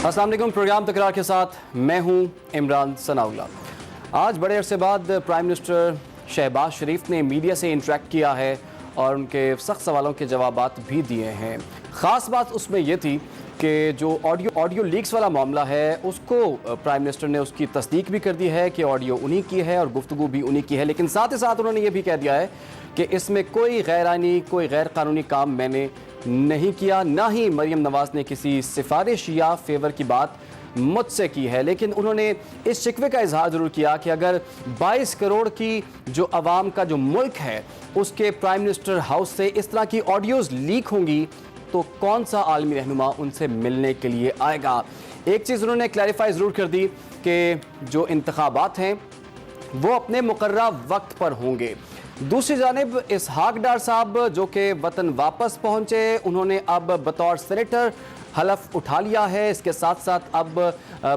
अस्सलाम वालेकुम। प्रोग्राम तकरार के साथ मैं हूं इमरान सनाउल्लाह। आज बड़े अरसे बाद प्राइम मिनिस्टर शहबाज शरीफ ने मीडिया से इंटरेक्ट किया है और उनके सख्त सवालों के जवाबात भी दिए हैं। ख़ास बात उसमें यह थी कि जो ऑडियो लीक्स वाला मामला है उसको प्राइम मिनिस्टर ने उसकी तस्दीक भी कर दी है कि ऑडियो उन्हीं की है और गुफ्तगू भी उन्हीं की है, लेकिन साथ ही साथ उन्होंने ये भी कह दिया है कि इसमें कोई गैर आईनी, कोई गैर कानूनी काम मैंने नहीं किया, ना ही मरीम नवाज ने किसी सिफारिश या फेवर की बात मुझसे की है। लेकिन उन्होंने इस शिकवे का इजहार ज़रूर किया कि अगर 22 करोड़ की जो अवाम का जो मुल्क है उसके प्राइम मिनिस्टर हाउस से इस तरह की ऑडियोज़ लीक होंगी तो कौन सा आलमी रहनुमा उनसे मिलने के लिए आएगा। एक चीज़ उन्होंने क्लैरिफाई ज़रूर कर दी कि जो इंतखाबात हैं वो अपने मुकर्रर वक्त पर होंगे। दूसरी जानिब इसहाक डार साहब जो कि वतन वापस पहुंचे, उन्होंने अब बतौर सेनेटर हल्फ उठा लिया है। इसके साथ साथ अब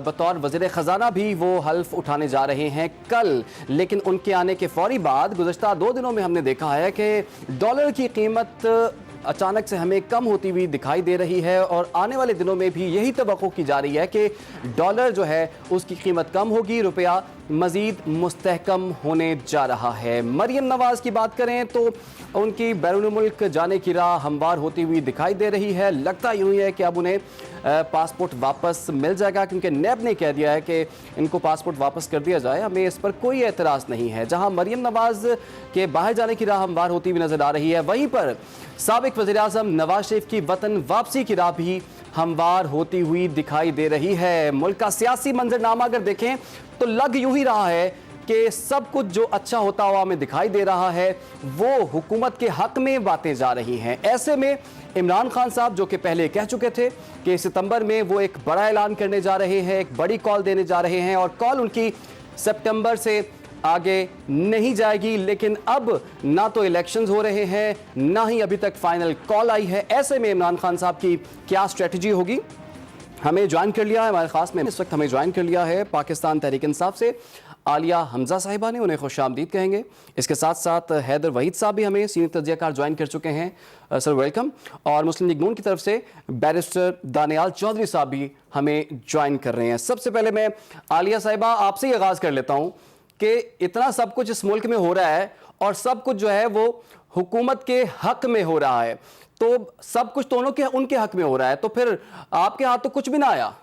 बतौर वज़ीर ख़जाना भी वो हल्फ उठाने जा रहे हैं कल। लेकिन उनके आने के फौरी बाद गुज़श्ता 2 दिनों में हमने देखा है कि डॉलर की कीमत अचानक से हमें कम होती हुई दिखाई दे रही है और आने वाले दिनों में भी यही तवक्को की जा रही है कि डॉलर जो है उसकी कीमत कम होगी, रुपया मज़ीद मुस्तहकम होने जा रहा है। मरीम नवाज़ की बात करें तो उनकी बैरून मुल्क जाने की राह हमवार होती हुई दिखाई दे रही है। लगता यूँ ही है कि अब उन्हें पासपोर्ट वापस मिल जाएगा, क्योंकि नैब ने कह दिया है कि इनको पासपोर्ट वापस कर दिया जाए, हमें इस पर कोई एतराज़ नहीं है। जहाँ मरीम नवाज़ के बाहर जाने की राह हमवार होती हुई नज़र आ रही है, वहीं पर साबिक वज़ीर आज़म नवाज शरीफ की वतन वापसी की राह भी हमवार होती हुई दिखाई दे रही है। मुल्क का सियासी मंजरनामा अगर देखें तो लग यूं ही रहा है कि सब कुछ जो अच्छा होता हुआ हमें दिखाई दे रहा है वो हुकूमत के हक में बातें जा रही हैं। ऐसे में इमरान खान साहब जो कि पहले कह चुके थे कि सितंबर में वो एक बड़ा ऐलान करने जा रहे हैं, एक बड़ी कॉल देने जा रहे हैं और कॉल उनकी सितंबर से आगे नहीं जाएगी, लेकिन अब ना तो इलेक्शंस हो रहे हैं ना ही अभी तक फाइनल कॉल आई है। ऐसे में इमरान खान साहब की क्या स्ट्रेटजी होगी। हमें ज्वाइन कर लिया है हमारे खास में इस वक्त हमें ज्वाइन कर लिया है पाकिस्तान तहरीक इंसाफ से आलिया हमजा साहिबा ने, उन्हें खुशामदीद कहेंगे। इसके साथ साथ हैदर वहीद साहब भी हमें सीनियर तज्जियाकार ज्वाइन कर चुके हैं, सर वेलकम। और मुस्लिम लीग नून की तरफ से बैरिस्टर दानियाल चौधरी साहब भी हमें ज्वाइन कर रहे हैं। सबसे पहले मैं आलिया साहिबा आपसे ही आगाज़ कर लेता हूँ कि इतना सब कुछ इस मुल्क में हो रहा है और सब कुछ जो है वो हुकूमत के हक में हो रहा है, तो सब कुछ दोनों के उनके हक में हो रहा है, तो फिर आपके हाथ तो कुछ भी ना आया।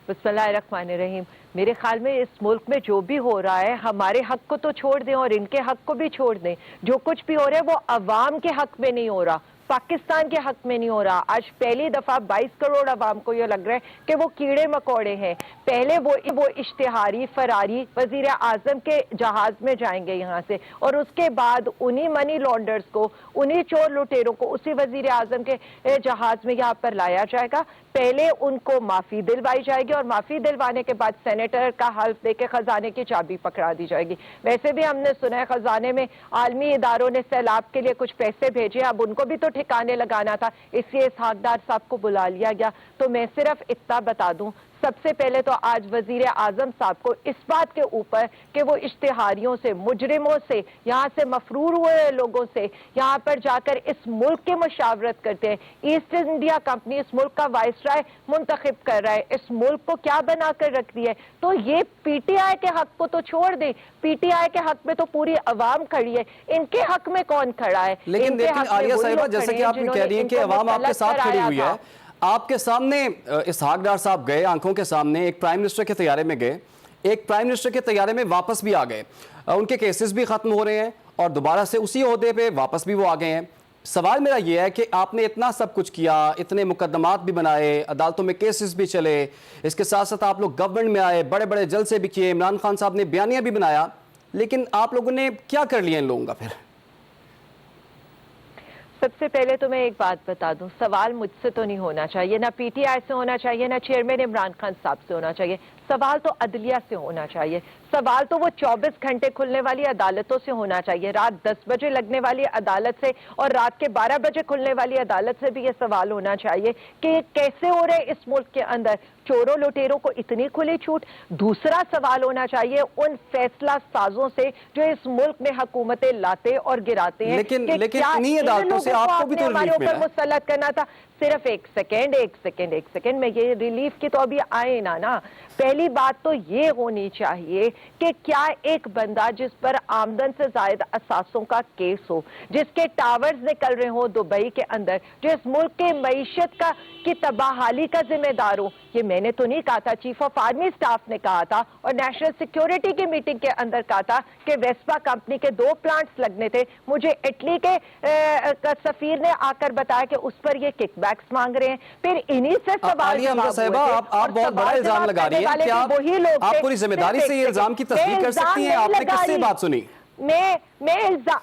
बिस्मिल्लाहिर्रहमानिर्रहीम। मेरे ख्याल में इस मुल्क में जो भी हो रहा है हमारे हक को तो छोड़ दें और इनके हक को भी छोड़ दें। जो कुछ भी हो रहा है वो अवाम के हक में नहीं हो रहा, पाकिस्तान के हक में नहीं हो रहा। आज पहली दफा 22 करोड़ अवाम को ये लग रहा है कि वो कीड़े मकोड़े हैं। पहले वो इश्तिहारी फरारी वजीर आजम के जहाज में जाएंगे यहाँ से और उसके बाद उन्हीं मनी लॉन्डर्स को, उन्हीं चोर लुटेरों को उसी वजीर आजम के जहाज में यहाँ पर लाया जाएगा। पहले उनको माफी दिलवाई जाएगी और माफी दिलवाने के बाद सेनेटर का हल्फ देके खजाने की चाबी पकड़ा दी जाएगी। वैसे भी हमने सुना है खजाने में आलमी इदारों ने सैलाब के लिए कुछ पैसे भेजे, अब उनको भी तो ठिकाने लगाना था, इसलिए इसहाक डार साहब को बुला लिया गया। तो मैं सिर्फ इतना बता दूं, सबसे पहले तो आज वजीर आजम साहब को इस बात के ऊपर कि वो इश्तिहारियों से, मुजरिमों से, यहाँ से मफरूर हुए लोगों से यहाँ पर जाकर इस मुल्क की मुशावरत करते हैं। ईस्ट इंडिया कंपनी इस मुल्क का वाइसराय मुंतखब कर रहा है, इस मुल्क को क्या बनाकर रख दिया है। तो ये पीटीआई के हक को तो छोड़ दे, पीटीआई के हक में तो पूरी अवाम खड़ी है, इनके हक में कौन खड़ा है। लेकिन आलिया साहिबा जैसे कि आपने कह रही है कि अवाम आपके साथ खड़ी हुई है, आपके सामने इसहाक डार साहब गए, आंखों के सामने एक प्राइम मिनिस्टर के तैयारे में गए, एक प्राइम मिनिस्टर के तैयारे में वापस भी आ गए, उनके केसेस भी खत्म हो रहे हैं और दोबारा से उसी ओहदे पे वापस भी वो आ गए हैं। सवाल मेरा ये है कि आपने इतना सब कुछ किया, इतने मुकदमात भी बनाए, अदालतों में केसेस भी चले, इसके साथ साथ आप लोग गवर्नमेंट में आए, बड़े बड़े जलसे भी किए, इमरान खान साहब ने बयानियां भी बनाया, लेकिन आप लोगों ने क्या कर लिया इन लोगों का फिर? सबसे पहले तो मैं एक बात बता दूं, सवाल मुझसे तो नहीं होना चाहिए, ना पीटीआई से होना चाहिए, ना चेयरमैन इमरान खान साहब से होना चाहिए। सवाल तो अदलिया से होना चाहिए। सवाल तो वो 24 घंटे खुलने वाली अदालतों से होना चाहिए, रात 10 बजे लगने वाली अदालत से और रात के 12 बजे खुलने वाली अदालत से भी ये सवाल होना चाहिए कि कैसे हो रहे इस मुल्क के अंदर चोरों लुटेरों को इतनी खुली छूट। दूसरा सवाल होना चाहिए उन फैसला साजों से जो इस मुल्क में हुकूमतें लाते और गिराते हैं। लेकिन कि क्या इन्हीं इन अदालतों से लोगों को आपको भी आपने तो हमारे रिलीफ ऊपर मिला है। मुसल्लत करना था। सिर्फ एक सेकेंड में ये रिलीफ की तो अभी आए ना। पहली बात तो ये होनी चाहिए कि क्या एक बंदा जिस पर आमदन से ज्यादा असासों का केस हो, जिसके टावर्स निकल रहे हो दुबई के अंदर, जो इस मुल्क के मईशत का की तबाहाली का जिम्मेदार हो, ये मैंने तो नहीं कहा था, चीफ ऑफ आर्मी स्टाफ ने कहा था और नेशनल सिक्योरिटी की मीटिंग के अंदर कहा था कि वेस्पा कंपनी के 2 प्लांट्स लगने थे। मुझे इटली के सफीर ने आकर बताया कि उस पर ये किकबैक्स मांग रहे हैं। फिर इन्हीं से सवाल आलिया हमजा साहिबा, आप बहुत बड़ा इल्जाम लगा रही हैं। क्या आप पूरी जिम्मेदारी से ये इल्जाम की तस्दीक कर सकती हैं? आपने किससे बात सुनी? मैं इल्जाम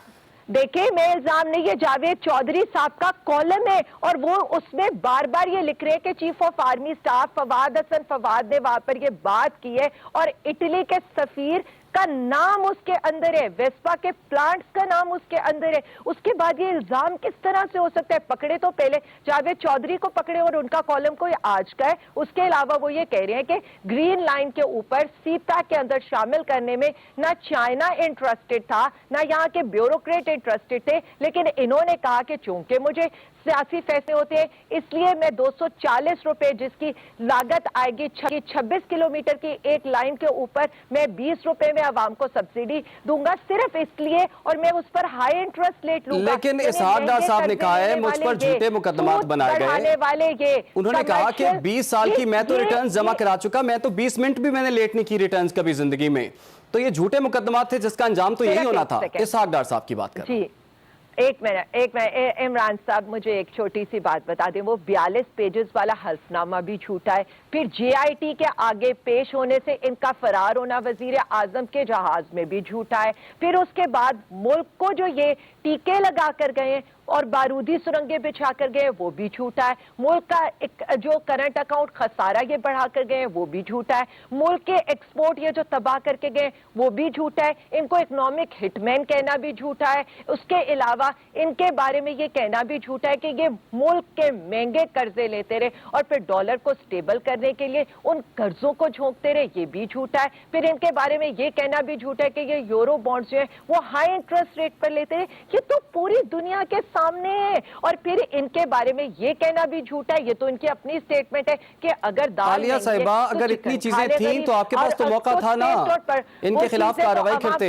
देखिए, मैं इल्जाम नहीं, ये जावेद चौधरी साहब का कॉलम है और वो उसमें बार बार ये लिख रहे हैं कि chief of army staff Fawad Hasan Fawad ने वहां पर ये बात की है और इटली के सफीर का नाम उसके अंदर है, वेस्पा के प्लांट्स का नाम उसके अंदर है। उसके बाद ये इल्जाम किस तरह से हो सकता है? पकड़े तो पहले जावेद चौधरी को पकड़े और उनका कॉलम कोई आज का है। उसके अलावा वो ये कह रहे हैं कि ग्रीन लाइन के ऊपर सीपैक के अंदर शामिल करने में ना चाइना इंटरेस्टेड था ना यहाँ के ब्यूरोक्रेट इंटरेस्टेड थे, लेकिन इन्होंने कहा कि चूंकि मुझे सियासी फैसले होते हैं इसलिए मैं 240 रुपए जिसकी लागत आएगी 26 किलोमीटर की एक लाइन के ऊपर मैं 20 रुपए में आवाम को सब्सिडी दूंगा, सिर्फ इसलिए, और मैं उस पर हाई इंटरेस्ट रेट लूंगा। लेकिन इसहाक डार साहब ने कहा है मुझ पर झूठे मुकदमात बनाए गए वाले ये उन्होंने कहा कि 20 साल की मैं तो रिटर्न जमा करा चुका, मैं तो 20 मिनट भी मैंने लेट नहीं की रिटर्न कभी जिंदगी में। तो ये झूठे मुकदमात थे जिसका अंजाम तो यही होना था। इसहाक डार साहब की बात कर। जी एक मिनट इमरान साहब मुझे एक छोटी सी बात बता दें, वो 42 पेजेस वाला हल्फनामा भी झूठा है। फिर JIT के आगे पेश होने से इनका फरार होना वजीर आजम के जहाज में भी झूठा है। फिर उसके बाद मुल्क को जो ये टीके लगा कर गए और बारूदी सुरंगें बिछा कर गए वो भी झूठा है। मुल्क का जो करंट अकाउंट खसारा ये बढ़ा कर गए वो भी झूठा है। मुल्क के एक्सपोर्ट ये जो तबाह करके गए वो भी झूठा है। इनको इकोनॉमिक हिटमैन कहना भी झूठा है। उसके अलावा इनके बारे में ये कहना भी झूठा है कि ये मुल्क के महंगे कर्जे लेते रहे और फिर डॉलर को स्टेबल करने के लिए उन कर्जों को झोंकते रहे, ये भी झूठा है। फिर इनके बारे में ये कहना भी झूठा है कि ये यूरो बॉन्ड्स जो है वो हाई इंटरेस्ट रेट पर लेते हैं। ये तो पूरी दुनिया के सामने है। और फिर इनके बारे में ये कहना भी झूठा है, ये तो इनकी अपनी स्टेटमेंट है कि अगर आलिया साहिबा अगर इतनी चीजें थी तो आपके पास तो मौका था ना इनके खिलाफ कार्रवाई करते,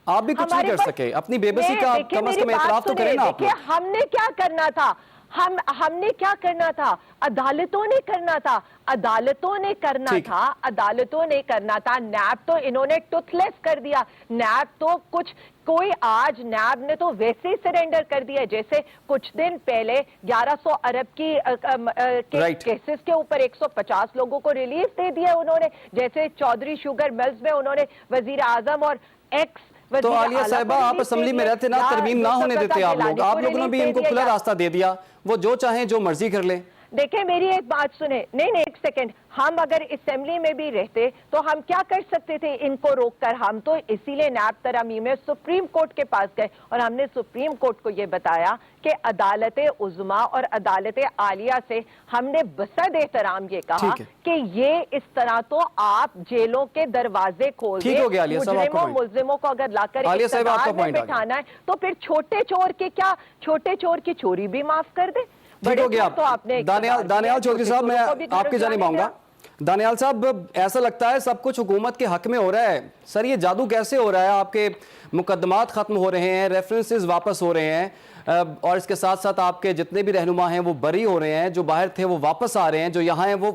आप भी कुछ नहीं कर सके। अपनी बेबसी का कम से कम एतराफ तो करें ना आप। हमने क्या करना था? हमने क्या करना था? अदालतों ने करना था, अदालतों ने करना था, अदालतों ने करना था। नैब तो इन्होंने टुथलेस कर दिया। नैब तो आज नैब ने तो वैसे ही सरेंडर कर दिया जैसे कुछ दिन पहले 1100 अरब की केसेस के ऊपर 150 लोगों को रिलीफ दे दिया उन्होंने, जैसे चौधरी शुगर मिल्स में उन्होंने वजीर आजम और एक्स। तो आलिया साहिबा आप असेंबली में रहते ना, तरमीम ना होने देते आप लोगों ने भी इनको खुला रास्ता दे दिया, वो जो चाहें जो मर्जी कर ले। देखिए मेरी एक बात सुने, नहीं एक सेकंड, हम अगर असेंबली में भी रहते तो हम क्या कर सकते थे इनको रोककर? हम तो इसीलिए नैब तरमीम में सुप्रीम कोर्ट के पास गए और हमने सुप्रीम कोर्ट को यह बताया कि अदालत उज़्मा और अदालत आलिया से हमने बसद एहतराम ये कहा कि ये इस तरह तो आप जेलों के दरवाजे खोल दें, मुलजिमों को अगर लाकर इक़्तिदार में बिठाना है तो फिर छोटे चोर की चोरी भी माफ कर दे। ठीक हो गया। तो आपने दानियाल चौधरी साहब, मैं आपकी जानिब आऊंगा। दानियाल साहब, ऐसा लगता है सब कुछ हुकूमत के हक में हो रहा है। सर ये जादू कैसे हो रहा है? आपके मुकदमात खत्म हो रहे हैं, रेफरेंसेस वापस हो रहे हैं और इसके साथ साथ आपके जितने भी रहनुमा हैं वो बरी हो रहे हैं, जो बाहर थे वो वापस आ रहे हैं, जो यहाँ हैं वो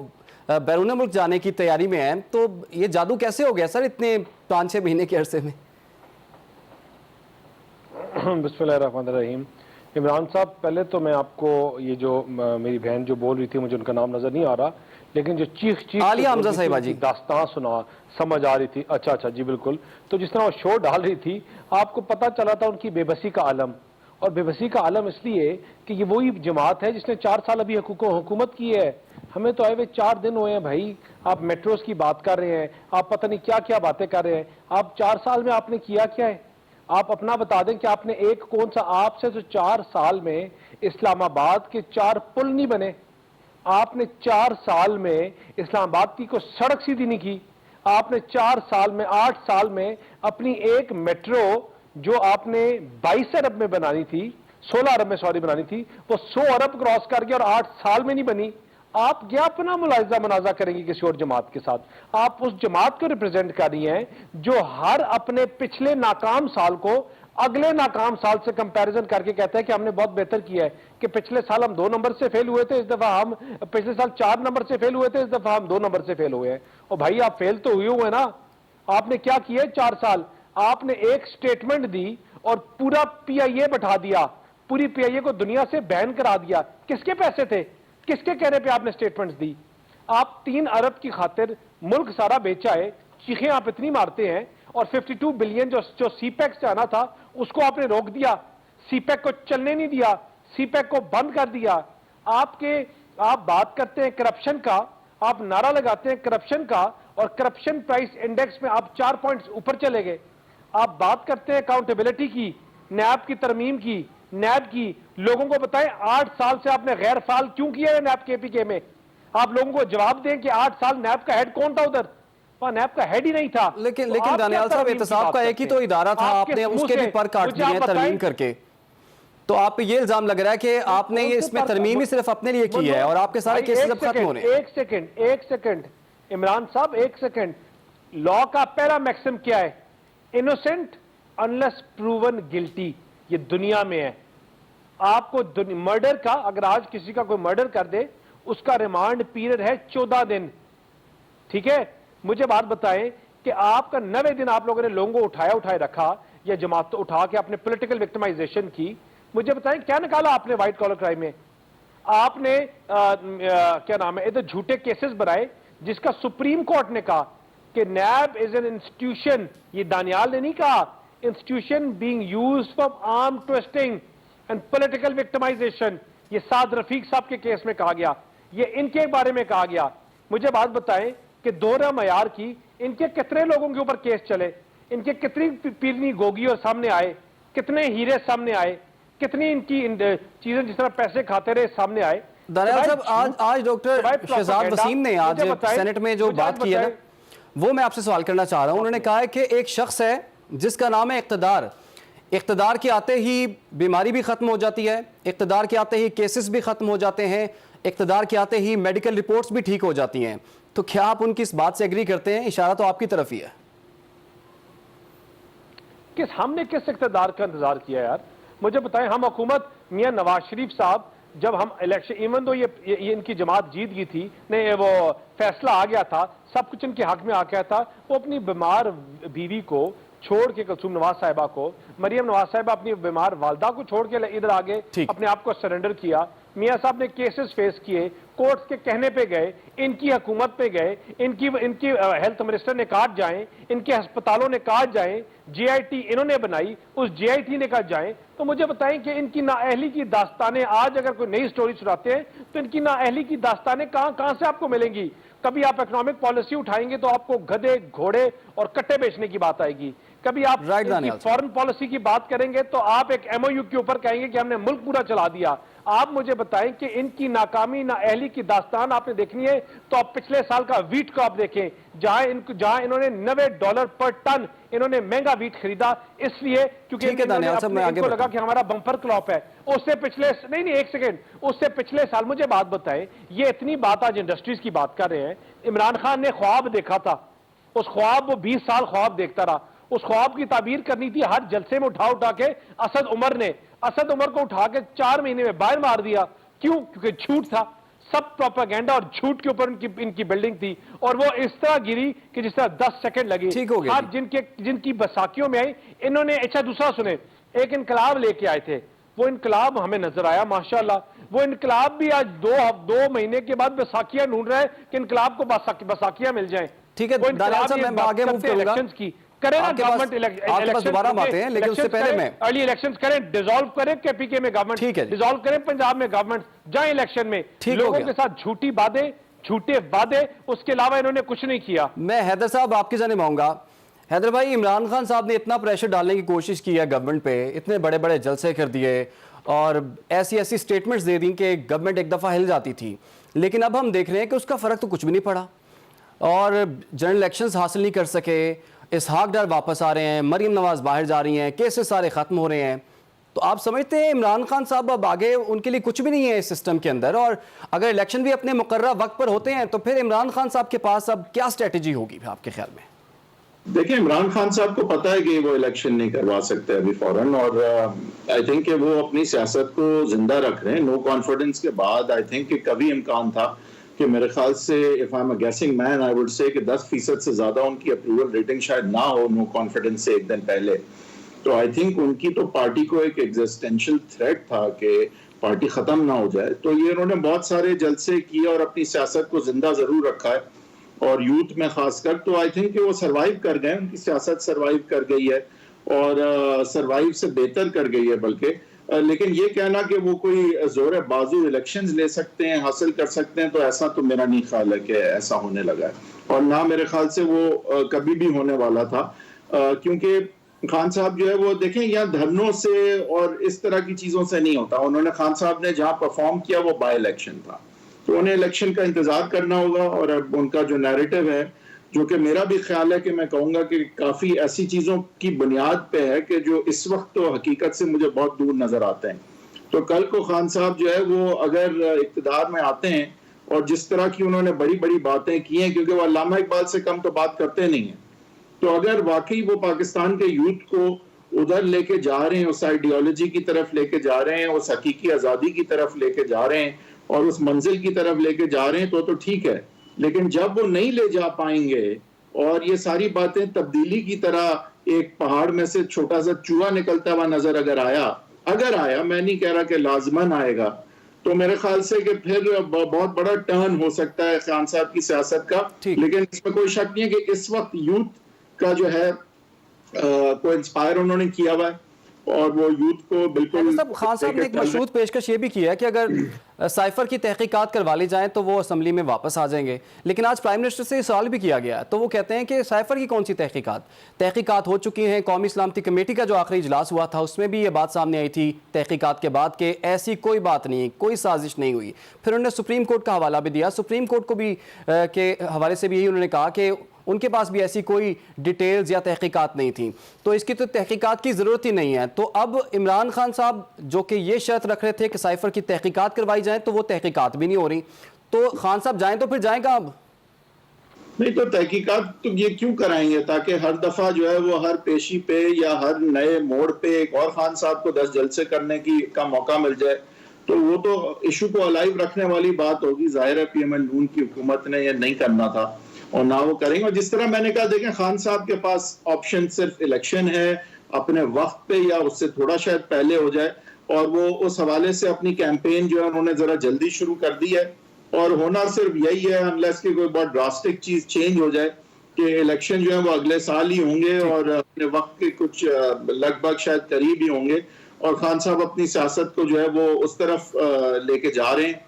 बैरून मुल्क जाने की तैयारी में हैं। तो ये जादू कैसे हो गया सर इतने 5-6 महीने के अरसे में? बिस्मिल्लाहिर्रहमानिर्रहीम। इमरान साहब, पहले तो मैं आपको ये जो मेरी बहन जो बोल रही थी, मुझे उनका नाम नजर नहीं आ रहा, लेकिन जो चीख आलिया हमजा साहिबा जी दास्तान सुना समझ आ रही थी। अच्छा जी बिल्कुल। तो जिस तरह वो शोर डाल रही थी आपको पता चला था उनकी बेबसी का आलम, और बेबसी का आलम इसलिए कि ये वही जमात है जिसने 4 साल अभी हुकूमत की है। हमें तो आए हुए 4 दिन हुए हैं भाई। आप मेट्रोस की बात कर रहे हैं, आप पता नहीं क्या क्या बातें कर रहे हैं। आप 4 साल में आपने किया क्या है? आप अपना बता दें कि आपने एक कौन सा, आपसे तो 4 साल में इस्लामाबाद के 4 पुल नहीं बने। आपने 4 साल में इस्लामाबाद की कोई सड़क सीधी नहीं की। आपने 4 साल में, 8 साल में अपनी एक मेट्रो जो आपने 22 अरब में बनानी थी, 16 अरब में सॉरी बनानी थी, वो 100 अरब क्रॉस कर गया और 8 साल में नहीं बनी। आप क्या अपना मुलायजा मुनाजा करेंगे किसी और जमात के साथ? आप उस जमात को रिप्रेजेंट कर रही हैं जो हर अपने पिछले नाकाम साल को अगले नाकाम साल से कंपैरिजन करके कहता है कि हमने बहुत बेहतर किया है, कि पिछले साल हम 2 नंबर से फेल हुए थे, इस दफा हम, पिछले साल 4 नंबर से फेल हुए थे, इस दफा हम 2 नंबर से फेल हुए हैं। और भाई आप फेल तो हुए ना। आपने क्या किया 4 साल? आपने एक स्टेटमेंट दी और पूरा पीआईए बैठा दिया, पूरी पीआईए को दुनिया से बैन करा दिया। किसके पैसे थे? किसके कहने पे आपने स्टेटमेंट्स दी? आप 3 अरब की खातिर मुल्क सारा बेचा है, चीखें आप इतनी मारते हैं, और 52 बिलियन जो सीपैक से आना था उसको आपने रोक दिया, सीपैक को चलने नहीं दिया, सीपैक को बंद कर दिया। आप बात करते हैं करप्शन का, आप नारा लगाते हैं करप्शन का, और करप्शन प्राइस इंडेक्स में आप 4 पॉइंट्स ऊपर चले गए। आप बात करते हैं अकाउंटेबिलिटी की, नैब की तरमीम की, नैब की। लोगों को बताएं 8 साल से आपने गैर फाल क्यों किया है नैब केपीके में? आप लोगों को जवाब दें कि 8 साल नैब का हेड कौन था उधर? वहां नैब का हेड ही नहीं था। लेकिन तो आप दानियाल क्या साहब, तरमीम की एहतसाब बात का एक ही करते तो हैं? इदारा था, आपके आपने मुंह उसके से भी पर काट मुझे दिए आप तरमीम बताएं। करके। तो आप पे ये इल्जाम लग रहा है कि आपने ये इसमें तरमीम ही सिर्फ अपने लिए की है और आपके सारे केसेस अब खत्म होने। एक सेकंड इमरान साहब, एक सेकंड। लॉ का पहला मैक्सिम क्या है? Innocent unless proven guilty. ये दुनिया में है। आपको मर्डर का, अगर आज किसी का कोई मर्डर कर दे, उसका रिमांड पीरियड है 14 दिन। ठीक है? मुझे बात बताएं कि आपका 90 दिन आप लोगों ने लोगों को उठाए रखा, या जमात उठा के अपने पॉलिटिकल विक्टिमाइजेशन की। मुझे बताएं क्या निकाला आपने व्हाइट कॉलर क्राइम में? आपने क्या नाम है, इधर झूठे केसेस बनाए, जिसका सुप्रीम कोर्ट ने कहा कि नैब इज एन इंस्टीट्यूशन। ये दानियाल ने नहीं कहा, institution being used for arm twisting and political victimisation. ये साद रफीक साहब के केस में कहा गया, ये इनके बारे में कहा गया। मुझे बात बताएं कि दोहरा मयार की, इनके कितने लोगों के ऊपर केस चले, इनके कितनी पीरनी गोगी और सामने आए, कितने हीरे सामने आए, कितनी इनकी चीजें जिस तरह पैसे खाते रहे सामने आए। दानियाल साहब, आज डॉक्टर शहजाद वसीम ने आज सेनेट में जो बात की है ना, वो मैं आपसे सवाल करना चाह रहा हूं। उन्होंने कहा है कि एक शख्स है जिसका नाम है इक़्तिदार, इक़्तिदार के आते ही बीमारी भी खत्म हो जाती है, इक़्तिदार के आते ही केसेस भी खत्म हो जाते हैं, इक़्तिदार के आते ही मेडिकल रिपोर्ट्स भी ठीक हो जाती हैं। तो क्या आप उनकी इस बात से एग्री करते हैं? इशारा तो आपकी तरफ ही है। हमने किस इक़्तिदार का इंतजार किया यार? मुझे बताएं, हम हुकूमत मियां नवाज शरीफ साहब, जब हम इलेक्शन, इवन तो ये इनकी जमात जीत गई थी, नहीं वो फैसला आ गया था, सब कुछ इनके हक में आ गया था, वो अपनी बीमार बीवी को छोड़ के, कुलसूम नवाज साहिबा को, मरियम नवाज साहिबा अपनी बीमार वालदा को छोड़ के इधर आगे अपने आप को सरेंडर किया। मियां साहब ने केसेस फेस किए, कोर्ट्स के कहने पे गए, इनकी हुकूमत पे गए, इनकी हेल्थ मिनिस्टर ने कहा जाएं, इनके अस्पतालों ने कहा जाएं, जीआईटी इन्होंने बनाई, उस जीआईटी ने कहा जाएं। तो मुझे बताएं कि इनकी नाअहली की दास्तानें, आज अगर कोई नई स्टोरी सुनाते हैं तो इनकी नाअहली की दास्तानें कहां से आपको मिलेंगी? कभी आप इकोनॉमिक पॉलिसी उठाएंगे तो आपको गधे, घोड़े और कट्टे बेचने की बात आएगी। कभी आप फॉरेन पॉलिसी की बात करेंगे तो आप एक एमओयू के ऊपर कहेंगे कि हमने मुल्क पूरा चला दिया। आप मुझे बताएं कि इनकी नाकामी, नाअहली की दास्तान आपने देखनी है तो आप पिछले साल का वीट को आप देखें, जहां इन्होंने $90 पर टन इन्होंने महंगा वीट खरीदा, इसलिए क्योंकि इनको लगा कि हमारा बम्पर क्रॉप है। उससे पिछले नहीं एक सेकेंड, उससे पिछले साल, मुझे बात बताएं, ये इतनी बात आज इंडस्ट्रीज की बात कर रहे हैं। इमरान खान ने ख्वाब देखा था, उस ख्वाब, वो 20 साल ख्वाब देखता रहा, उस ख्वाब की ताबीर करनी थी हर जलसे में उठा के असद उमर को उठा के 4 महीने में बाहर मार दिया। क्यों? क्योंकि झूठ था, सब प्रोपेगेंडा और झूठ के ऊपर इनकी बिल्डिंग थी, और वो इस तरह गिरी कि जिस तरह 10 सेकंड लगे। हर जिनकी बैसाखियों में आई, इन्होंने, अच्छा दूसरा सुने, एक इनकलाब लेके आए थे, वो इनकलाब हमें नजर आया माशाल्लाह। वो इनकलाब भी आज 2 महीने के बाद बैसाखियां ढूंढ रहे हैं कि इनकलाब को बैसाखियां मिल जाएं। ठीक है दानियाल साहब, मैं आगे मूव करूंगा। की करें ना आपके पास गवर्नमेंट दोबारा हम आते हैं, लेकिन उससे पहले मैं अर्ली इलेक्शंस करें, डिसॉल्व करें केपीके में गवर्नमेंट, ठीक है जी। डिसॉल्व करें पंजाब में गवर्नमेंट, जाए इलेक्शन में। ठीक हो लोगों गया। के साथ झूठी बातें, झूठे वादे, उसके अलावा इन्होंने कुछ नहीं किया। मैं हैदर साहब आपकी जानिब आऊंगा। हैदर भाई, इमरान खान साहब ने इतना प्रेशर डालने की कोशिश की है गवर्नमेंट पे, इतने बड़े बड़े जलसे कर दिए और ऐसी ऐसी स्टेटमेंट्स दे दी कि गवर्नमेंट एक दफ़ा हिल जाती थी, लेकिन अब हम देख रहे हैं कि उसका फ़र्क तो कुछ भी नहीं पड़ा और जनरल इलेक्शंस हासिल नहीं कर सके। इसहाक डार वापस आ रहे हैं, मरीम नवाज बाहर जा रही हैं, केसेस सारे ख़त्म हो रहे हैं। तो आप समझते हैं इमरान खान साहब अब आगे उनके लिए कुछ भी नहीं है इस सिस्टम के अंदर, और अगर इलेक्शन भी अपने मुकर्रर वक्त पर होते हैं तो फिर इमरान खान साहब के पास अब क्या स्ट्रेटजी होगी आपके ख्याल में? देखिए, इमरान खान साहब को पता है कि वो इलेक्शन नहीं करवा सकते अभी फौरन, और आई थिंक कि वो अपनी सियासत को जिंदा रख रहे हैं। नो कॉन्फिडेंस के बाद आई थिंक कि कभी इम्कान था कि मेरे ख्याल से, इफ आई एम अ गेसिंग मैन, आई वुड से कि 10% से ज्यादा उनकी अप्रूवल रेटिंग शायद ना हो नो कॉन्फिडेंस से एक दिन पहले। तो आई थिंक उनकी तो पार्टी को एक एग्जिस्टेंशियल थ्रेट था कि पार्टी खत्म ना हो जाए। तो ये उन्होंने बहुत सारे जलसे किए और अपनी सियासत को जिंदा जरूर रखा है, और यूथ में खासकर। तो आई थिंक कि वो सरवाइव कर गए, उनकी सियासत सरवाइव कर गई है और सरवाइव से बेहतर कर गई है बल्कि। लेकिन ये कहना कि वो कोई जोर बाजू इलेक्शंस ले सकते हैं, हासिल कर सकते हैं, तो ऐसा तो मेरा नहीं ख्याल है कि ऐसा होने लगा है, और ना मेरे ख्याल से वो कभी भी होने वाला था। क्योंकि खान साहब जो है वो देखें, यहाँ धरनों से और इस तरह की चीजों से नहीं होता। उन्होंने, खान साहब ने जहाँ परफॉर्म किया वो बाय इलेक्शन था, तो उन्हें इलेक्शन का इंतजार करना होगा। और अब उनका जो नैरेटिव है, जो कि मेरा भी ख्याल है कि मैं कहूंगा कि काफी ऐसी चीजों की बुनियाद पे है कि जो इस वक्त तो हकीकत से मुझे बहुत दूर नजर आते हैं। तो कल को खान साहब जो है वो अगर इक्तदार में आते हैं और जिस तरह की उन्होंने बड़ी बड़ी बातें की हैं, क्योंकि वो अल्लामा इकबाल से कम तो बात करते नहीं हैं, तो अगर वाकई वो पाकिस्तान के यूथ को उधर लेके जा रहे हैं, उस आइडियोलॉजी की तरफ लेके जा रहे हैं, उस हकीकी आज़ादी की तरफ लेके जा रहे हैं और उस मंजिल की तरफ लेके जा रहे हैं, तो ठीक है। लेकिन जब वो नहीं ले जा पाएंगे और ये सारी बातें तब्दीली की तरह एक पहाड़ में से छोटा सा चूहा निकलता हुआ नजर अगर आया, मैं नहीं कह रहा कि लाजमन आएगा, तो मेरे ख्याल से कि फिर बहुत बड़ा टर्न हो सकता है खान साहब की सियासत का। लेकिन इसमें कोई शक नहीं है कि इस वक्त यूथ का जो है को इंस्पायर उन्होंने किया हुआ है और वो यूथ को बिल्कुल। खान साहब ने एक मशरूत पेशकश ये भी किया है कि अगर साइफर की तहकीकात करवा ली जाएं तो वो असम्बली में वापस आ जाएंगे। लेकिन आज प्राइम मिनिस्टर से सवाल भी किया गया, तो वो कहते हैं कि साइफर की कौन सी तहकीकात हो चुकी हैं। कौमी सलामती कमेटी का जो आखिरी इजलास हुआ था उसमें भी ये बात सामने आई थी तहकीकात के बाद कि ऐसी कोई बात नहीं, कोई साजिश नहीं हुई। फिर उन्होंने सुप्रीम कोर्ट का हवाला भी दिया, सुप्रीम कोर्ट को भी के हवाले से भी यही उन्होंने कहा कि उनके पास भी ऐसी कोई डिटेल्स या तहकीकात नहीं थी, तो इसकी तो तहकीकात की ज़रूरत ही नहीं है। तो अब इमरान खान साहब जो कि ये शर्त रख रहे थे कि साइफर की तहकीकात करवाई जाए, तो वो तहकीकात भी नहीं हो रही, तो खान साहब जाएं तो फिर जाएगा अब नहीं। तो तहकीकात तो ये क्यों कराएंगे, ताकि हर दफा जो है वो हर पेशी पे या हर नए मोड़ पे एक और खान साहब को 10 जलसे करने का मौका मिल जाए, तो वो तो इशू को अलाइव रखने वाली बात होगी। जाहिर है पीएमएल नून की हुकूमत ने यह नहीं करना था और ना वो करेंगे। और जिस तरह मैंने कहा, देखें खान साहब के पास ऑप्शन सिर्फ इलेक्शन है, अपने वक्त पे या उससे थोड़ा शायद पहले हो जाए, और वो उस हवाले से अपनी कैंपेन जो है उन्होंने जरा जल्दी शुरू कर दी है। और होना सिर्फ यही है, अनलेस कि कोई बहुत ड्रास्टिक चीज चेंज हो जाए, कि इलेक्शन जो है वो अगले साल ही होंगे और अपने वक्त के कुछ लगभग शायद करीब ही होंगे, और खान साहब अपनी सियासत को जो है वो उस तरफ लेके जा रहे हैं।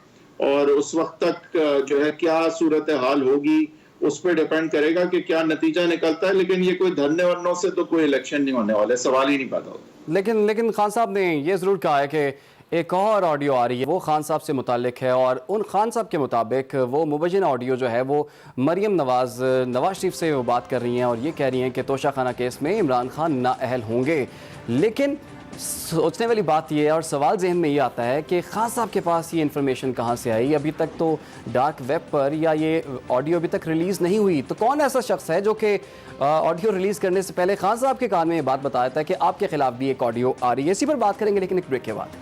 और उस वक्त तक जो है क्या सूरत हाल होगी उस पर डिपेंड करेगा कि क्या नतीजा निकलता है। लेकिन ये कोई धरने वरनों से तो कोई इलेक्शन नहीं होने वाले, सवाल ही नहीं पैदा होता। लेकिन खान साहब ने ये ज़रूर कहा है कि एक और ऑडियो आ रही है, वो खान साहब से मुतालिक है, और उन खान साहब के मुताबिक वो मुबैना ऑडियो जो है वो मरीम नवाज शरीफ से वो बात कर रही हैं और ये कह रही हैं कि तोशाखाना केस में इमरान खान नाअहल होंगे। लेकिन सोचने वाली बात यह है और सवाल जहन में ये आता है कि खान साहब के पास ये इन्फॉर्मेशन कहाँ से आई? अभी तक तो डार्क वेब पर या ये ऑडियो अभी तक रिलीज़ नहीं हुई, तो कौन ऐसा शख्स है जो कि ऑडियो रिलीज़ करने से पहले खान साहब के कान में ये बात बताया था कि आपके खिलाफ भी एक ऑडियो आ रही है? इसी पर बात करेंगे, लेकिन एक ब्रेक के बाद।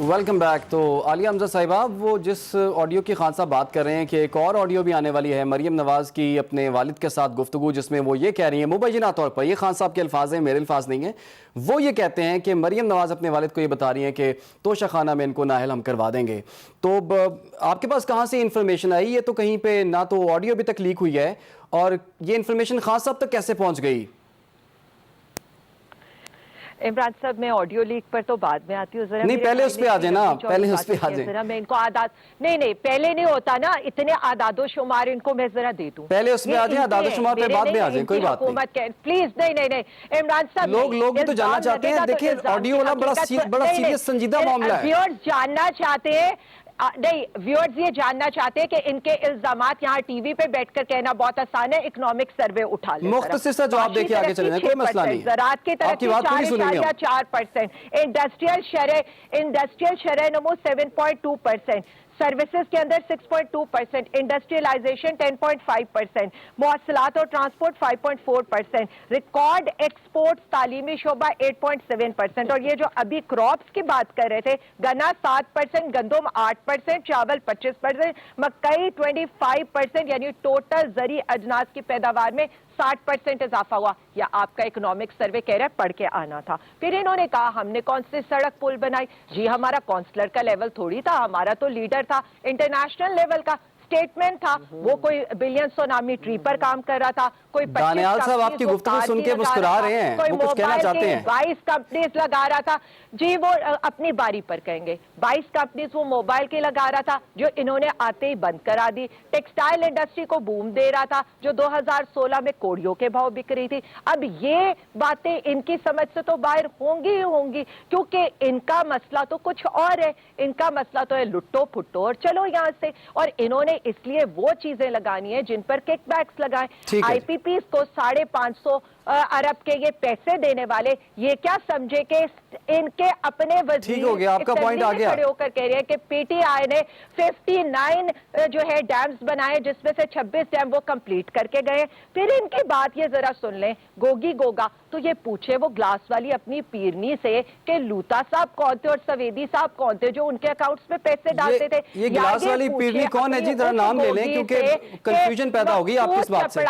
Welcome back. तो आलिया हमजा साहिबा, वो जिस ऑडियो की खान साहब बात कर रहे हैं कि एक और ऑडियो भी आने वाली है मरीम नवाज़ की अपने वालिद के साथ गुफ्तगू, जिसमें वो ये कह रही हैं, मुबैना तौर पर ये खान साहब के अल्फाज हैं, मेरे अल्फाज नहीं हैं, वो ये कहते हैं कि मरीम नवाज़ अपने वालिद को ये बता रही हैं कि तोशा खाना में इनको नाहल हम करवा देंगे। तो आपके पास कहाँ से इन्फॉर्मेशन आई? ये तो कहीं पर ना तो ऑडियो अभी तक लीक हुई है, और ये इन्फॉर्मेशन खान साहब तक कैसे पहुँच गई? इमरान साहब, मैं ऑडियो लीक पर तो बाद में आती हूँ। जरा नहीं, पहले उस पे आ जाए ना, पहले उस पे आ जाए। जरा मैं इनको आदाद नहीं, पहले नहीं होता ना, इतने आदादो शुमार इनको मैं जरा दे दूं। पहले उसमें आ जाए, आदादो शुमार पे बाद में आ जाए, कोई बात नहीं। प्लीज नहीं इमरान साहब, लोग भी तो जानना चाहते हैं। देखिए, ऑडियो वाला बड़ा सीरियस संजीदा मामला है। व्यूअर्स जानना चाहते हैं, नहीं, व्यूअर्स ये जानना चाहते हैं कि इनके इल्जामात यहाँ टीवी पे बैठकर कहना बहुत आसान है, इकोनॉमिक सर्वे उठा लें। मुख्तसर सा जवाब देके आगे चले जाएं, कोई मसला नहीं। ज़राअत की तरफ 4.4%, इंडस्ट्रियल शरह नमो 7.2%, सर्विसेज के अंदर 6.2%, इंडस्ट्रियलाइजेशन 10.5%, मौसलात और ट्रांसपोर्ट 5.4%, रिकॉर्ड एक्सपोर्ट्स तालीमी शोबा 8.7%, और ये जो अभी क्रॉप्स की बात कर रहे थे, गन्ना 7%, गंदम 8%, चावल 25%, मकई 25%, यानी टोटल जरी अजनास की पैदावार में 60% इजाफा हुआ। या आपका इकोनॉमिक सर्वे कह रहा है, पढ़ के आना था। फिर इन्होंने कहा हमने कौन सी सड़क पुल बनाई? जी हमारा काउंसलर का लेवल थोड़ी था, हमारा तो लीडर था, इंटरनेशनल लेवल का स्टेटमेंट था। वो कोई बिलियन सोनामी ट्री पर काम कर रहा था, कोई दानियाल साहब आपकी गुफ्तगू सुन के मुस्कुरा रहे हैं, वो कुछ कहना चाहते हैं। 22 कंपनीज लगा रहा था जी, वो अपनी बारी पर कहेंगे। 22 कंपनीज वो मोबाइल की लगा रहा था, जो इन्होंने आते ही बंद करा दी। टेक्सटाइल इंडस्ट्री को बूम दे रहा था, जो 2016 में कोड़ियों के भाव बिक रही थी। अब ये बातें इनकी समझ से तो बाहर होंगी ही होंगी, क्योंकि इनका मसला तो कुछ और है। इनका मसला तो है लुट्टो फुट्टो और चलो यहां से, और इन्होंने इसलिए वो चीजें लगानी है जिन पर किकबैक्स लगाएं। आईपीपीस को 550 अरब के ये पैसे देने वाले ये क्या समझे कि इनके अपने वजीर, ठीक हो गया, आपका पॉइंट आ गया। खड़े होकर कह रहे हैं कि पीटीआई ने 59 जो है डैम्स बनाए, जिसमें से 26 डैम वो कंप्लीट करके गए। फिर इनकी बात ये जरा सुन लें, गोगी गोगा तो ये पूछे वो ग्लास वाली अपनी पीरनी से कि लूता साहब कौन थे और सवेदी साहब कौन थे जो उनके अकाउंट्स में पैसे डालते थे। ये ग्लास वाली पीरनी कौन है जी? जरा नाम ले लें, क्योंकि कंफ्यूजन पैदा होगी आपकी इस बात से।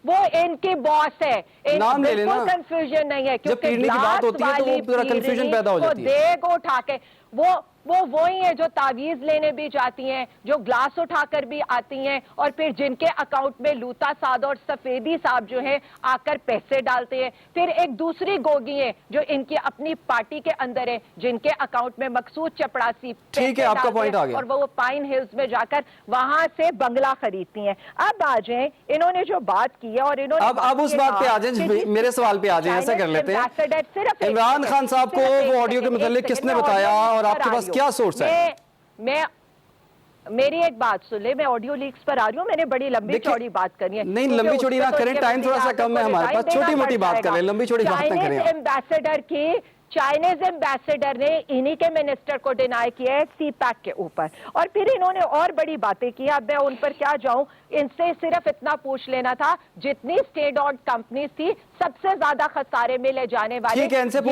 वो इनकी बॉस है, नाम ले लेना, कंफ्यूजन नहीं है, जब पीरनी की बात होती है तो वो पूरा कंफ्यूजन पैदा हो जाती है। देख उठा के वो वही है जो तावीज लेने भी जाती हैं, जो ग्लास उठाकर भी आती हैं, और फिर जिनके अकाउंट में लूता साद और सफेदी साहब जो है आकर पैसे डालते हैं। फिर एक दूसरी गोगी है जो इनकी अपनी पार्टी के अंदर है, जिनके अकाउंट में मकसूद चपड़ासी, ठीक है, आपका पॉइंट आ गया, और वो पाइन हिल्स में जाकर वहां से बंगला खरीदती हैं। अब आ जाए इन्होंने जो बात की है, और इन्होंने अब उस बात पे आ जाए, मेरे सवाल पे आ जाए। ऐसा कर लेते हैं, इमरान खान साहब को वो ऑडियो के मतलब किसने बताया और आपके पास क्या सोर्स है? मैं मेरी एक बात सुन ले, मैं ऑडियो लीक्स पर आ रही हूँ, मैंने बड़ी लंबी चौड़ी बात करनी है। नहीं, लंबी चौड़ी ना करें, टाइम थोड़ा सा कम है हमारे पास, छोटी मोटी बात करें, लंबी चौड़ी बात ना करें। एम्बेसडर की चाइनीज एम्बेसडर ने इन्हीं के मिनिस्टर को डिनाई किया है सीपैक के ऊपर, और फिर इन्होंने और बड़ी बातें की। अब मैं उन पर क्या जाऊं, इनसे सिर्फ इतना पूछ लेना था, जितनी स्टेट ऑन्ड कंपनीज थी सबसे ज्यादा खसारे में ले जाने वाले ये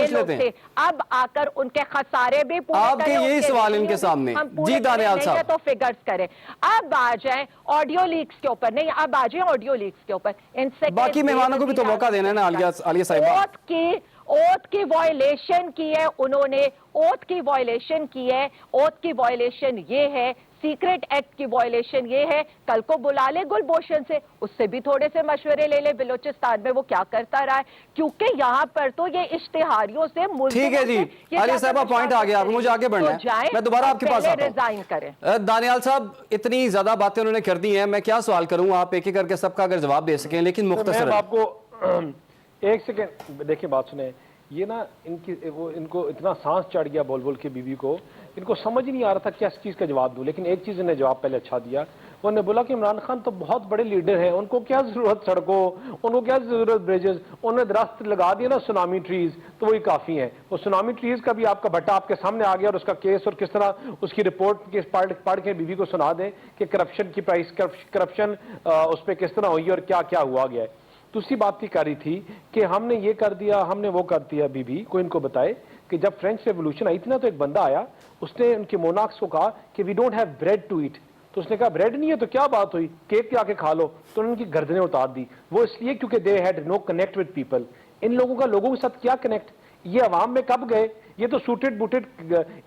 लोग थे। अब आकर उनके खसारे भी पूरे आपके यही सवाल इनके सामने जी दानियाल साहब, तो फिगर्स करें। अब आ जाए ऑडियो लीक्स के ऊपर, नहीं अब आ जाए ऑडियो लीक्स के ऊपर। इनसे बाकी मेहमानों को भी तो मौका देना है ना। आलिया साहिबा, ओथ की वायलेशन की है उन्होंने, ओथ की वायलेशन की है। ओथ की वायलेशन ये है, सीक्रेट एक्ट की वायलेशन ये है। कल को बुला ले गुलभूषण से, उससे भी थोड़े से मशवरे ले ले बलूचिस्तान में वो क्या करता रहा है, क्योंकि यहाँ पर तो ये इश्तिहारियों से ठीक है जी। आलिया साहबा, पॉइंट आ गया, मुझे आगे बढ़ना है, मैं दोबारा आपके पास आता हूं। रिजाइन करें। दानियाल साहब, इतनी ज्यादा बातें उन्होंने कर दी हैं, मैं क्या सवाल करूं, आप एक एक करके सबका अगर जवाब दे सकें, लेकिन मुख्तसर। आपको एक सेकेंड देखिए, बात सुने। ये ना इनको इतना सांस चढ़ गया बोल बोल के बीवी को, इनको समझ ही नहीं आ रहा था क्या चीज़ का जवाब दूं। लेकिन एक चीज़ इन्हें जवाब पहले अच्छा दिया, उन्होंने बोला कि इमरान खान तो बहुत बड़े लीडर हैं, उनको क्या जरूरत सड़कों, उनको क्या जरूरत ब्रिजेस, उन्होंने दरख्त लगा दिया ना सुनामी ट्रीज, तो वही काफ़ी है। वो सुनामी ट्रीज का भी आपका भट्टा आपके सामने आ गया, और उसका केस और किस तरह उसकी रिपोर्ट के पढ़ के बीवी को सुना दें कि करप्शन की प्राइस, करप्शन उस पर किस तरह हुई और क्या क्या हुआ गया है। दूसरी बात भी कर रही थी कि हमने ये कर दिया, हमने वो कर दिया, बीबी को इनको बताए कि जब फ्रेंच रेवोल्यूशन आई थी ना, तो एक बंदा आया, उसने उनके मोनार्क्स को कहा कि we don't have bread to eat. तो उसने कहा ब्रेड नहीं है तो क्या बात हुई, केक के आके खा लो। तो उन्होंने उनकी गर्दनें उतार दी। वो इसलिए क्योंकि they had no connect with people. इन लोगों का लोगों के साथ क्या कनेक्ट, ये अवाम में कब गए? ये तो सूटेड बूटेड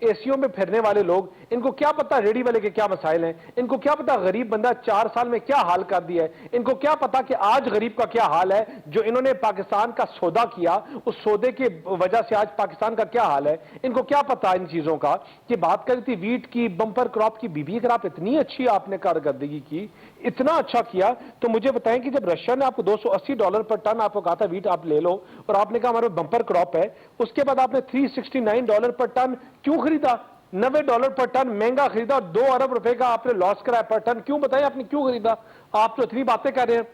एसीओ में फिरने वाले लोग, इनको क्या पता रेडी वाले के क्या मसाइल हैं, इनको क्या पता गरीब बंदा 4 साल में क्या हाल कर दिया है, इनको क्या पता कि आज गरीब का क्या हाल है। जो इन्होंने पाकिस्तान का सौदा किया, उस सौदे की वजह से आज पाकिस्तान का क्या हाल है, इनको क्या पता इन चीजों का। कि बात करी थी वीट की, बम्पर क्रॉप की, बीबी अगर आप इतनी अच्छी आपने कारकर्दगी की, इतना अच्छा किया, तो मुझे बताएं कि जब रशिया ने आपको $280 पर टन आपको कहा था वीट आप ले लो, और आपने कहा हमारे बम्पर क्रॉप है, उसके बाद आपने $369 पर टन क्यों खरीदा? $90 पर टन महंगा खरीदा और 2 अरब रुपए का आपने लॉस कराया पर टन। क्यों बताएं आपने क्यों खरीदा? आप तो इतनी बातें कर रहे हैं,